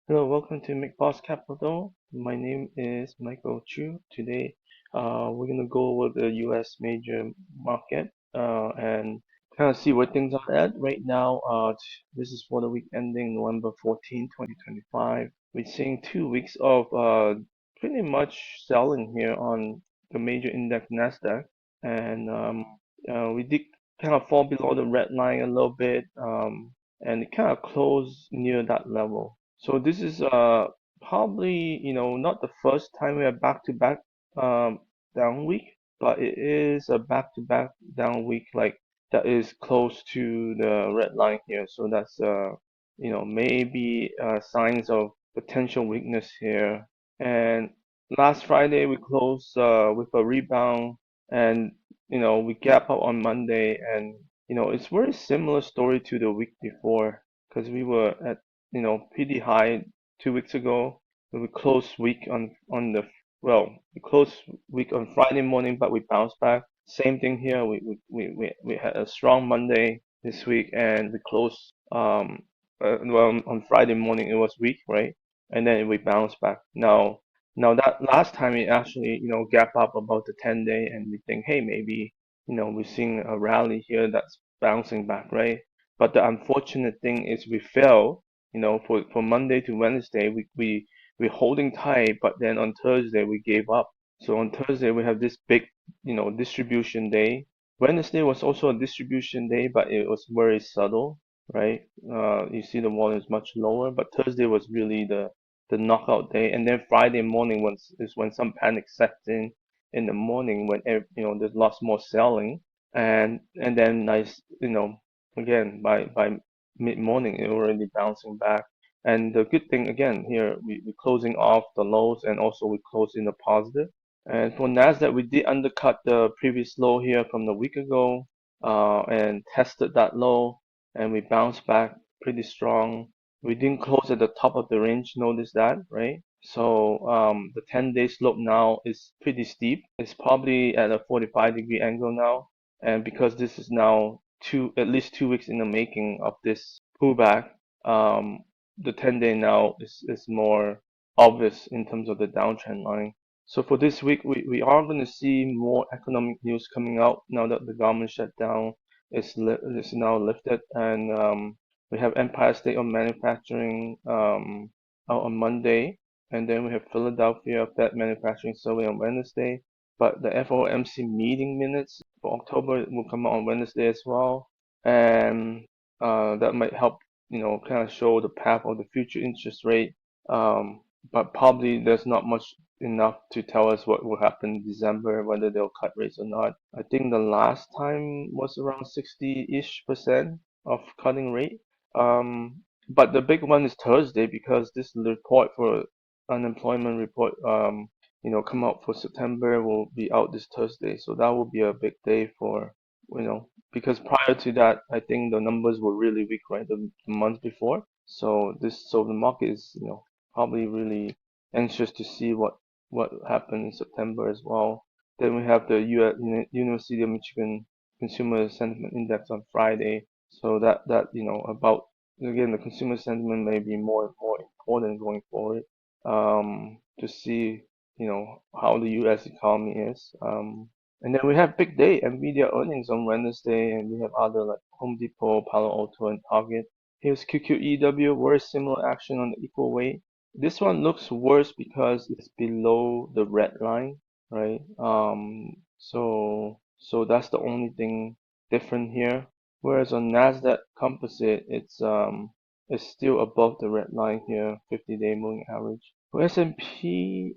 Hello, welcome to Make Boss Capital. My name is Michael Chu. Today, we're gonna go over the U.S. major market and kind of see where things are at right now. This is for the week ending November 14, 2025. We're seeing 2 weeks of pretty much selling here on the major index Nasdaq, and we did kind of fall below the red line a little bit, and it kind of closed near that level. So this is probably not the first time we are back-to-back down week, but it is a back-to-back down week like that is close to the red line here. So that's maybe signs of potential weakness here. And last Friday we closed with a rebound, and we gap up on Monday, and it's very similar story to the week before because we were at pretty high 2 weeks ago. We closed week on the well, we closed week on Friday morning, but we bounced back. Same thing here. We had a strong Monday this week, and we closed well on Friday morning. It was weak, right? And then we bounced back. Now that last time it actually gap up about the 10-day, and we think, hey, maybe we're seeing a rally here that's bouncing back, right? But the unfortunate thing is we fell, for Monday to Wednesday, we're holding tight, but then on Thursday we gave up. So on Thursday we have this big, distribution day. Wednesday was also a distribution day, but it was very subtle, right? You see the volume is much lower, but Thursday was really the knockout day, and then Friday morning is when some panic sets in the morning when there's lots more selling, and then nice, again by mid morning it already bouncing back. And the good thing again here, we closing off the lows, and also we close in the positive. And for Nasdaq, we did undercut the previous low here from the week ago, and tested that low, and we bounced back pretty strong. We didn't close at the top of the range, notice that, right? So the 10-day slope now is pretty steep. It's probably at a 45-degree angle now, and because this is now at least 2 weeks in the making of this pullback, the 10-day now is more obvious in terms of the downtrend line. So for this week, we are going to see more economic news coming out now that the government shutdown is now lifted, and we have Empire State of Manufacturing out on Monday, and then we have Philadelphia Fed Manufacturing Survey on Wednesday. But the FOMC meeting minutes for October will come out on Wednesday as well, and that might help, kind of show the path of the future interest rate. But probably there's not much enough to tell us what will happen in December, whether they'll cut rates or not. I think the last time was around 60-ish% of cutting rate. But the big one is Thursday, because this report for unemployment report, come out for September will be out this Thursday. So that will be a big day for, because prior to that, I think the numbers were really weak, right? The month before. So the market is, probably really anxious to see what happened in September as well. Then we have the US University of Michigan Consumer Sentiment Index on Friday. So that about, again, the consumer sentiment may be more and more important going forward, to see how the U.S. economy is. And then we have big day Nvidia earnings on Wednesday, and we have other like Home Depot, Palo Alto, and Target. Here's QQEW, very similar action on the equal weight. This one looks worse because it's below the red line, right? So that's the only thing different here. Whereas on Nasdaq Composite, it's still above the red line here, 50-day moving average. For S&P,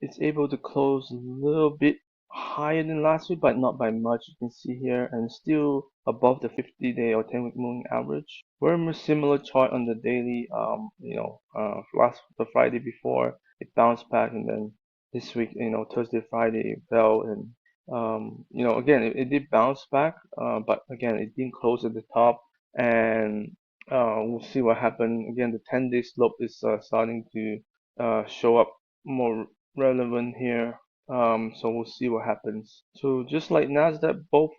it's able to close a little bit higher than last week, but not by much. You can see here, and still above the 50-day or 10-week moving average. Very much similar chart on the daily. The Friday before it bounced back, and then this week, Thursday, Friday it fell, and again, it did bounce back, but again, it didn't close at the top, and we'll see what happened. Again, the 10-day slope is starting to show up more relevant here. So we'll see what happens. So just like Nasdaq, both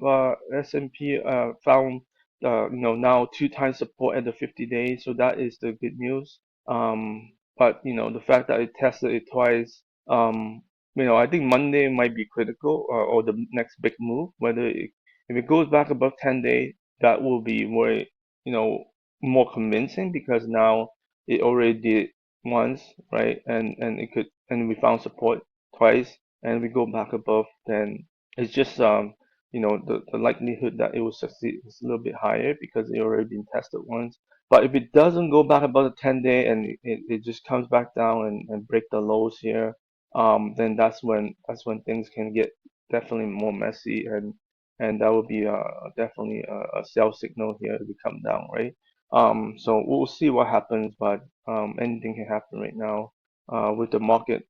S&P found now 2 times support at the 50 days. So that is the good news. But the fact that it tested it twice, I think Monday might be critical, or the next big move. If it goes back above 10-day, that will be you know, more convincing because now it already did once, right? And we found support twice, and we go back above, then it's just the likelihood that it will succeed is a little bit higher because it already been tested once. But if it doesn't go back above the 10-day and it just comes back down and break the lows here, then that's when things can get definitely more messy, and that would be definitely a sell signal here to come down, right? So we'll see what happens, but anything can happen right now. With the market,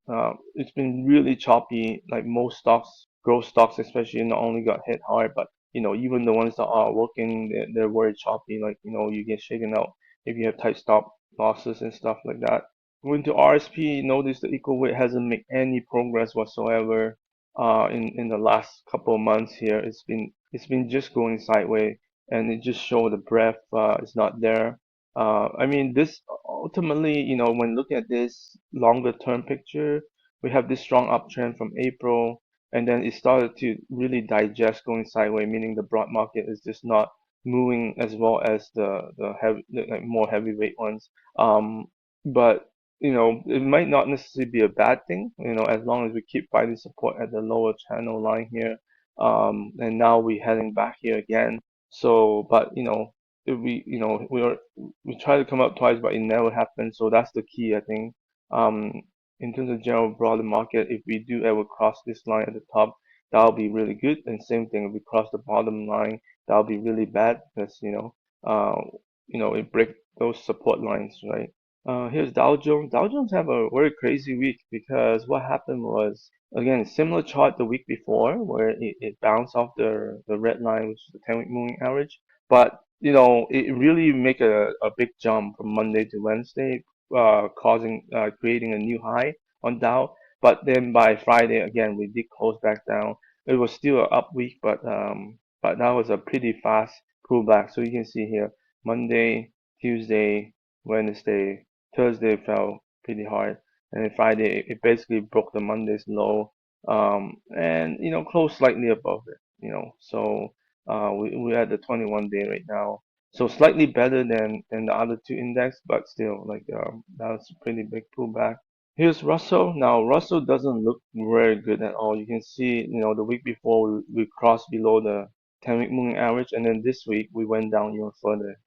it's been really choppy. Like most stocks, growth stocks especially, not only got hit hard, but even the ones that are working, they're very choppy. Like, you get shaken out if you have tight stop losses and stuff like that. Going to RSP, notice the equal weight hasn't made any progress whatsoever. In the last couple of months here, it's been just going sideways, and it just show the breadth is not there. I mean, this ultimately, when looking at this longer term picture, we have this strong uptrend from April, and then it started to really digest going sideways, meaning the broad market is just not moving as well as like more heavyweight ones. But it might not necessarily be a bad thing, as long as we keep finding support at the lower channel line here. And now we're heading back here again. So, but if we try to come up twice, but it never happened. So that's the key, I think. Um, in terms of general broader market, if we do ever cross this line at the top, that'll be really good. And same thing, if we cross the bottom line, that'll be really bad because it break those support lines, right? Here's Dow Jones. Dow Jones have a very crazy week because what happened was, again, similar chart the week before where it bounced off the red line, which is the 10-week moving average. But it really make a big jump from Monday to Wednesday, creating a new high on Dow. But then by Friday again, we did close back down. It was still an up week, but that was a pretty fast pullback. So you can see here, Monday, Tuesday, Wednesday, Thursday fell pretty hard, and then Friday it basically broke the Monday's low, and closed slightly above it. So we're at the 21 day right now, so slightly better than the other two index, but still like that was a pretty big pullback. Here's Russell. Now Russell doesn't look very good at all. You can see, the week before we crossed below the 10-week moving average, and then this week we went down even further.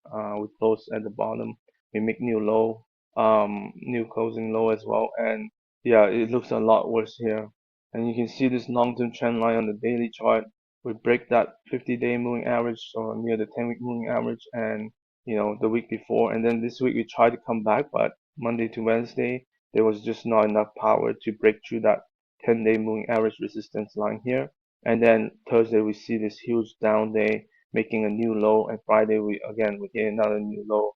We closed at the bottom. We make new low, new closing low as well, and yeah, it looks a lot worse here. And you can see this long-term trend line on the daily chart. We break that 50-day moving average, so near the 10-week moving average, and the week before, and then this week we tried to come back, but Monday to Wednesday there was just not enough power to break through that 10-day moving average resistance line here. And then Thursday we see this huge down day making a new low, and Friday we get another new low,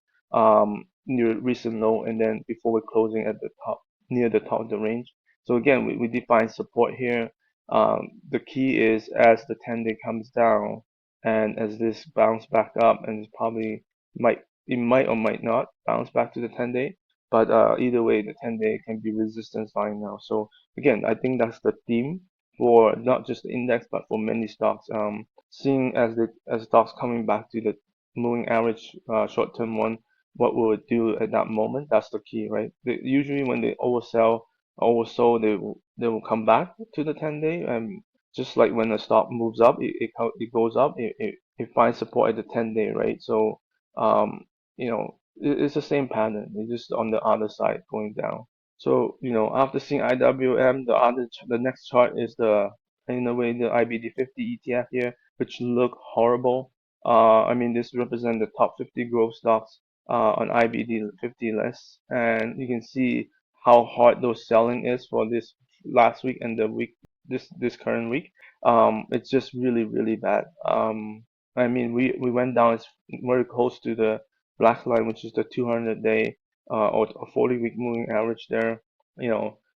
new recent low, and then before we're closing at the top, near the top of the range. So again, we define support here. The key is as the 10-day comes down and as this bounce back up, and it might or might not bounce back to the 10-day, but either way, the 10-day can be resistance line now. So again, I think that's the theme for not just the index, but for many stocks. Seeing as stocks coming back to the moving average, short-term one, what will it do at that moment? That's the key, right? Usually when they oversold, they will come back to the 10-day, and just like when the stock moves up, it goes up, it finds support at the 10-day, right? So it's the same pattern. It's just on the other side going down. So after seeing IWM, the next chart is in a way the IBD 50 ETF here, which look horrible. I mean, this represents the top 50 growth stocks on IBD 50 list, and you can see how hard those selling is for this last week and the week this current week. It's just really really bad. I mean, we went down very close to the black line, which is the 200-day or 40-week moving average there.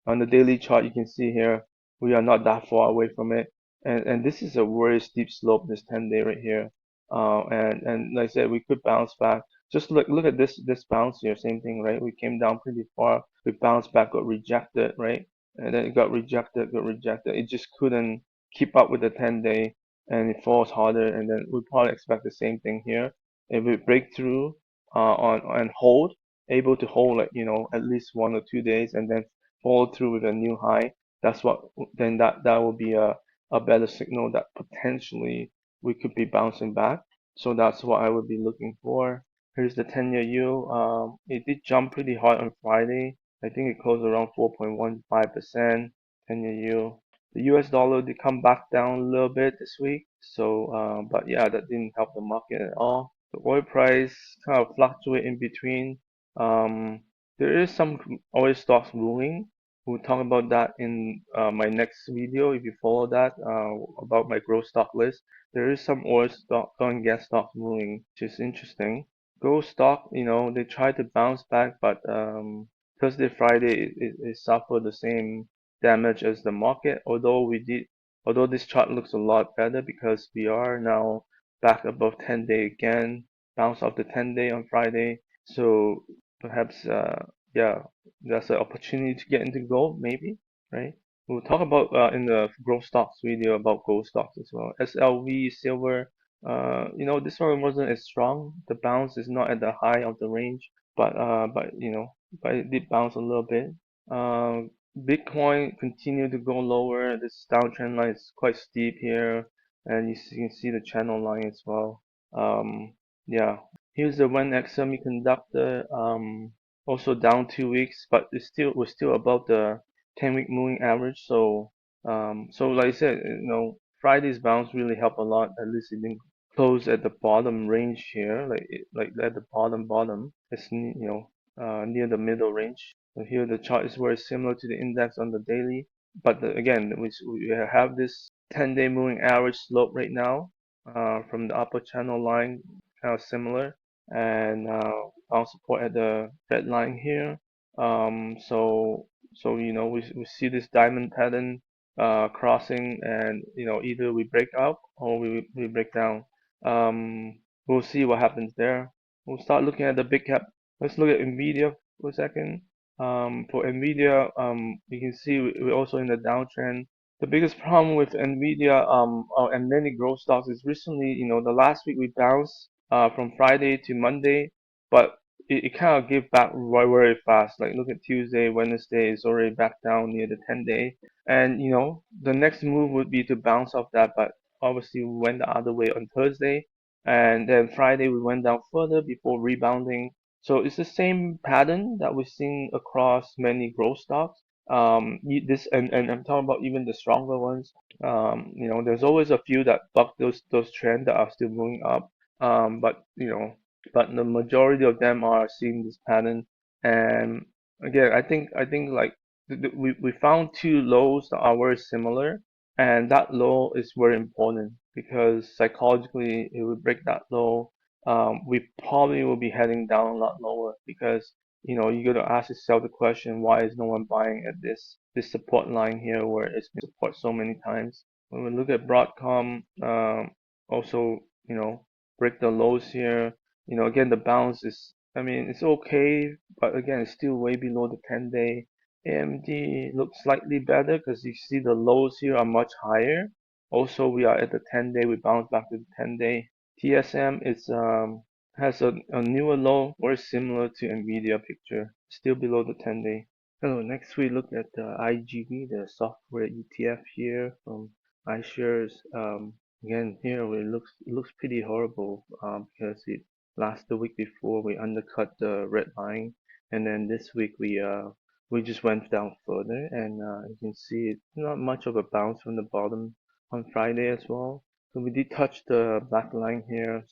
On the daily chart, you can see here we are not that far away from it, and this is a very steep slope, this 10-day right here. And like I said, we could bounce back Just look at this bounce here, same thing, right? We came down pretty far, we bounced back, got rejected, right? And then it got rejected, It just couldn't keep up with the 10-day, and it falls harder. And then we probably expect the same thing here. If we break through on and hold, able to hold like at least 1 or 2 days, and then follow through with a new high, that's what then that will be a better signal that potentially we could be bouncing back. So that's what I would be looking for. Here's the 10-year yield. It did jump pretty hard on Friday. I think it closed around 4.15%. 10-year yield. The US dollar did come back down a little bit this week. So, but yeah, that didn't help the market at all. The oil price kind of fluctuate in between. Um, there is some oil stocks ruling. We'll talk about that in my next video. If you follow that, about my growth stock list, there is some oil and gas stocks ruling, which is interesting. Gold stock, they tried to bounce back, but Thursday, Friday, it suffered the same damage as the market. Although this chart looks a lot better because we are now back above 10-day again, bounce off the 10-day on Friday. So perhaps, yeah, that's an opportunity to get into gold, maybe, right? We'll talk about in the growth stocks video about gold stocks as well. SLV, silver, this one wasn't as strong. The bounce is not at the high of the range, but it did bounce a little bit. Uh, Bitcoin continued to go lower. This downtrend line is quite steep here, and you can see the channel line as well. Yeah, here's the 1X semiconductor. Also down 2 weeks, but we're still above the 10-week moving average. So like I said, Friday's bounce really helped a lot. At least it didn't close at the bottom range here, like at the bottom. It's near the middle range. So here the chart is very similar to the index on the daily, but again, we have this 10-day moving average slope right now, from the upper channel line, kind of similar, and bounce support at the red line here. So we see this diamond pattern crossing, and either we break up or we break down. We'll see what happens there. We'll start looking at the big cap. Let's look at Nvidia for a second. For Nvidia, you can see we're also in the downtrend. The biggest problem with Nvidia, and many growth stocks is recently, the last week we bounced from Friday to Monday, but it kind of gave back very, very fast. Like look at Tuesday, Wednesday, it's already back down near the 10-day. And the next move would be to bounce off that, but obviously we went the other way on Thursday, and then Friday we went down further before rebounding. So it's the same pattern that we're seeing across many growth stocks. This and I'm talking about even the stronger ones. There's always a few that buck those trends that are still moving up. But the majority of them are seeing this pattern. And again, I think like we found two lows that are very similar, and that low is very important because psychologically, if we break that low, we probably will be heading down a lot lower because you got to ask yourself the question, why is no one buying at this support line here where it's been support so many times? When we look at Broadcom, also break the lows here. Again, the bounce is, I mean, it's okay, but again, it's still way below the 10-day. AMD looks slightly better because you see the lows here are much higher. Also, we are at the 10-day. We bounce back to the 10-day. TSM is has a newer low, very similar to Nvidia picture, still below the 10-day. Hello, next we look at the IGV, the software ETF here from iShares. Again, here it looks pretty horrible because the week before we undercut the red line, and then this week we just went down further, and you can see it's not much of a bounce from the bottom on Friday as well. So we did touch the black line here,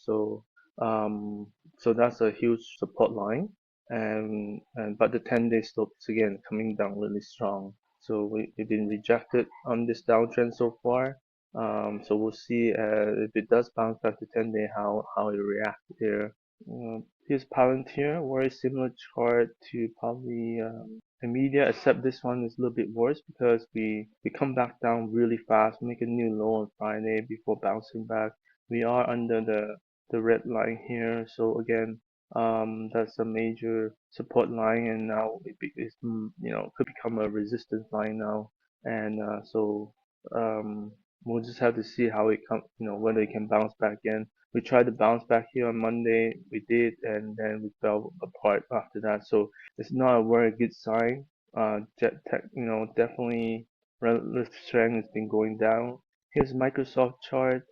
um, so that's a huge support line, and but the 10-day slope is again coming down really strong. So we've been rejected on this downtrend so far. So we'll see if it does bounce back to 10-day, how it reacts here. Here's Palantir, very similar chart to probably Nvidia, except this one is a little bit worse because we come back down really fast, make a new low on Friday before bouncing back. We are under the red line here, so again, That's a major support line, and now it's could become a resistance line now, and so um, we'll just have to see how it come, whether it can bounce back again. We tried to bounce back here on Monday, we did, and then we fell apart after that. So it's not a very good sign. Definitely relative strength has been going down. Here's Microsoft chart.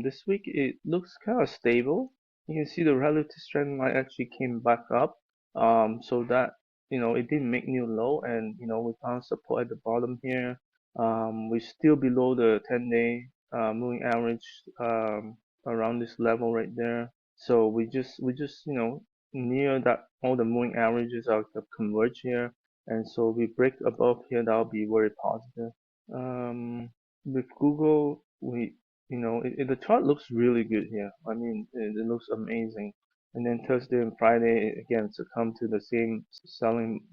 This week it looks kind of stable. You can see the relative strength line actually came back up. So that it didn't make new low, and we found support at the bottom here. We're still below the 10-day moving average, around this level right there. So we just near that all the moving averages are converge here, and so we break above here, that'll be very positive. With Google, the chart looks really good here. I mean, it looks amazing. And then Thursday and Friday again succumb to the same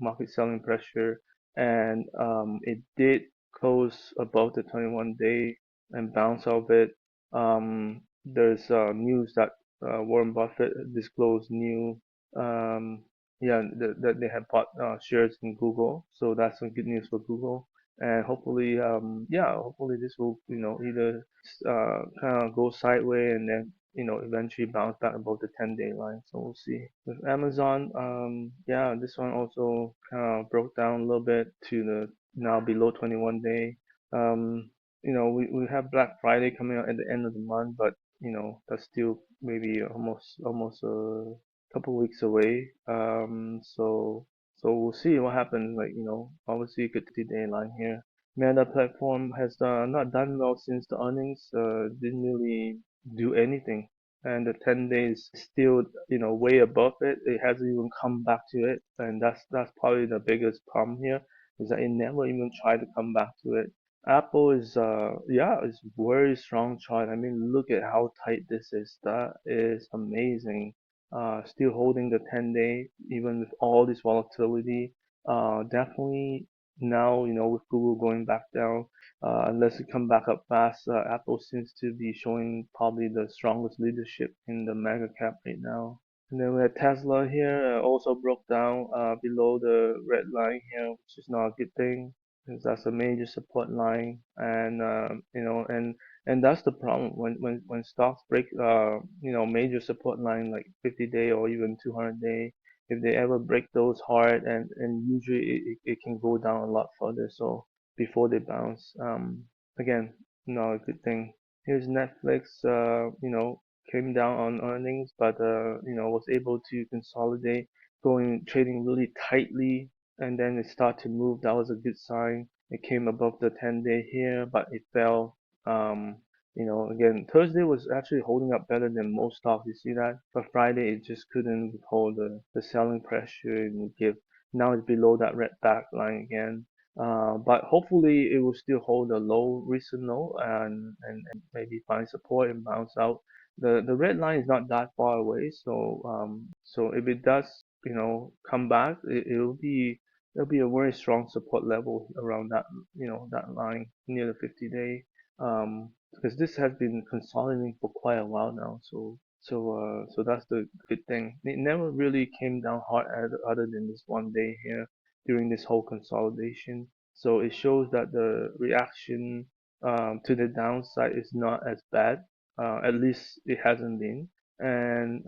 market selling pressure, and it did close above the 21-day and bounce off it. There's news that Warren Buffett disclosed new um, yeah that they have bought shares in Google, so that's some good news for Google. And hopefully, hopefully this will either kind of go sideways and then eventually bounce back above the 10-day line. So we'll see. With Amazon, yeah, this one also kind of broke down a little bit to the now below 21-day. We have Black Friday coming out at the end of the month, but that's still maybe almost a couple weeks away. So we'll see what happens. Like, obviously you could see the line here. Meta platform has not done well since the earnings. Didn't really do anything, and the 10 days still, way above it. It hasn't even come back to it, and that's probably the biggest problem here, is that it never even tried to come back to it. Apple is yeah, it's very strong chart. I mean, look at how tight this is. That is amazing. Still holding the 10-day even with all this volatility. Definitely now, with Google going back down, unless it come back up fast, Apple seems to be showing probably the strongest leadership in the mega cap right now. And then we have Tesla here, also broke down below the red line here, which is not a good thing, because that's a major support line, and and that's the problem when stocks break major support line like 50-day or even 200-day. If they ever break those hard, and usually it can go down a lot further, so before they bounce, again, not a good thing. Here's Netflix, came down on earnings, but was able to consolidate, going trading really tightly, and then it started to move. That was a good sign. It came above the 10-day here, but it fell. Um, again, Thursday was actually holding up better than most stocks. You see that? But Friday, it just couldn't hold the selling pressure and give. Now it's below that red back line again. But hopefully it will still hold a low, recent low, and maybe find support and bounce out. The red line is not that far away, so if it does, come back, it'll be a very strong support level around that line near the 50-day, because this has been consolidating for quite a while now. So that's the good thing. It never really came down hard other than this one day here during this whole consolidation. So it shows that the reaction to the downside is not as bad. At least it hasn't been. And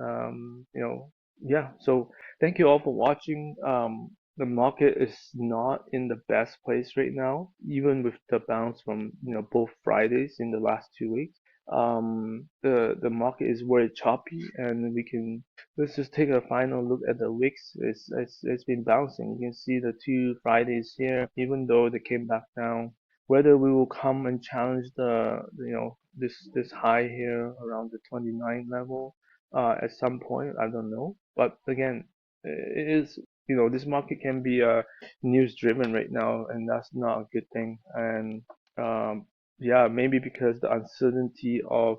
yeah. So thank you all for watching. The market is not in the best place right now, even with the bounce from both Fridays in the last 2 weeks. The market is very choppy, and let's just take a final look at the wicks. It's been bouncing. You can see the 2 Fridays here, even though they came back down. Whether we will come and challenge this high here around the 29 level at some point, I don't know. But again, it is, this market can be news driven right now, and that's not a good thing. And um, yeah, maybe because the uncertainty of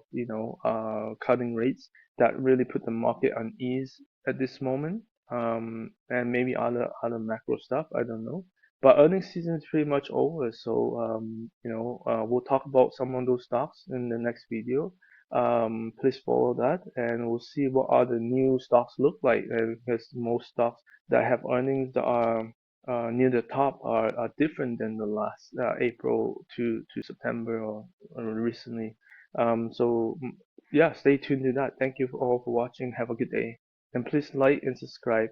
cutting rates, that really put the market on ease at this moment. And maybe other macro stuff, I don't know. But earnings season is pretty much over, so we'll talk about some of those stocks in the next video. Please follow that, and we'll see what other new stocks look like. And because most stocks that have earnings that are near the top are different than the last April to September or recently. Yeah, stay tuned to that. Thank you all for watching. Have a good day, and please like and subscribe.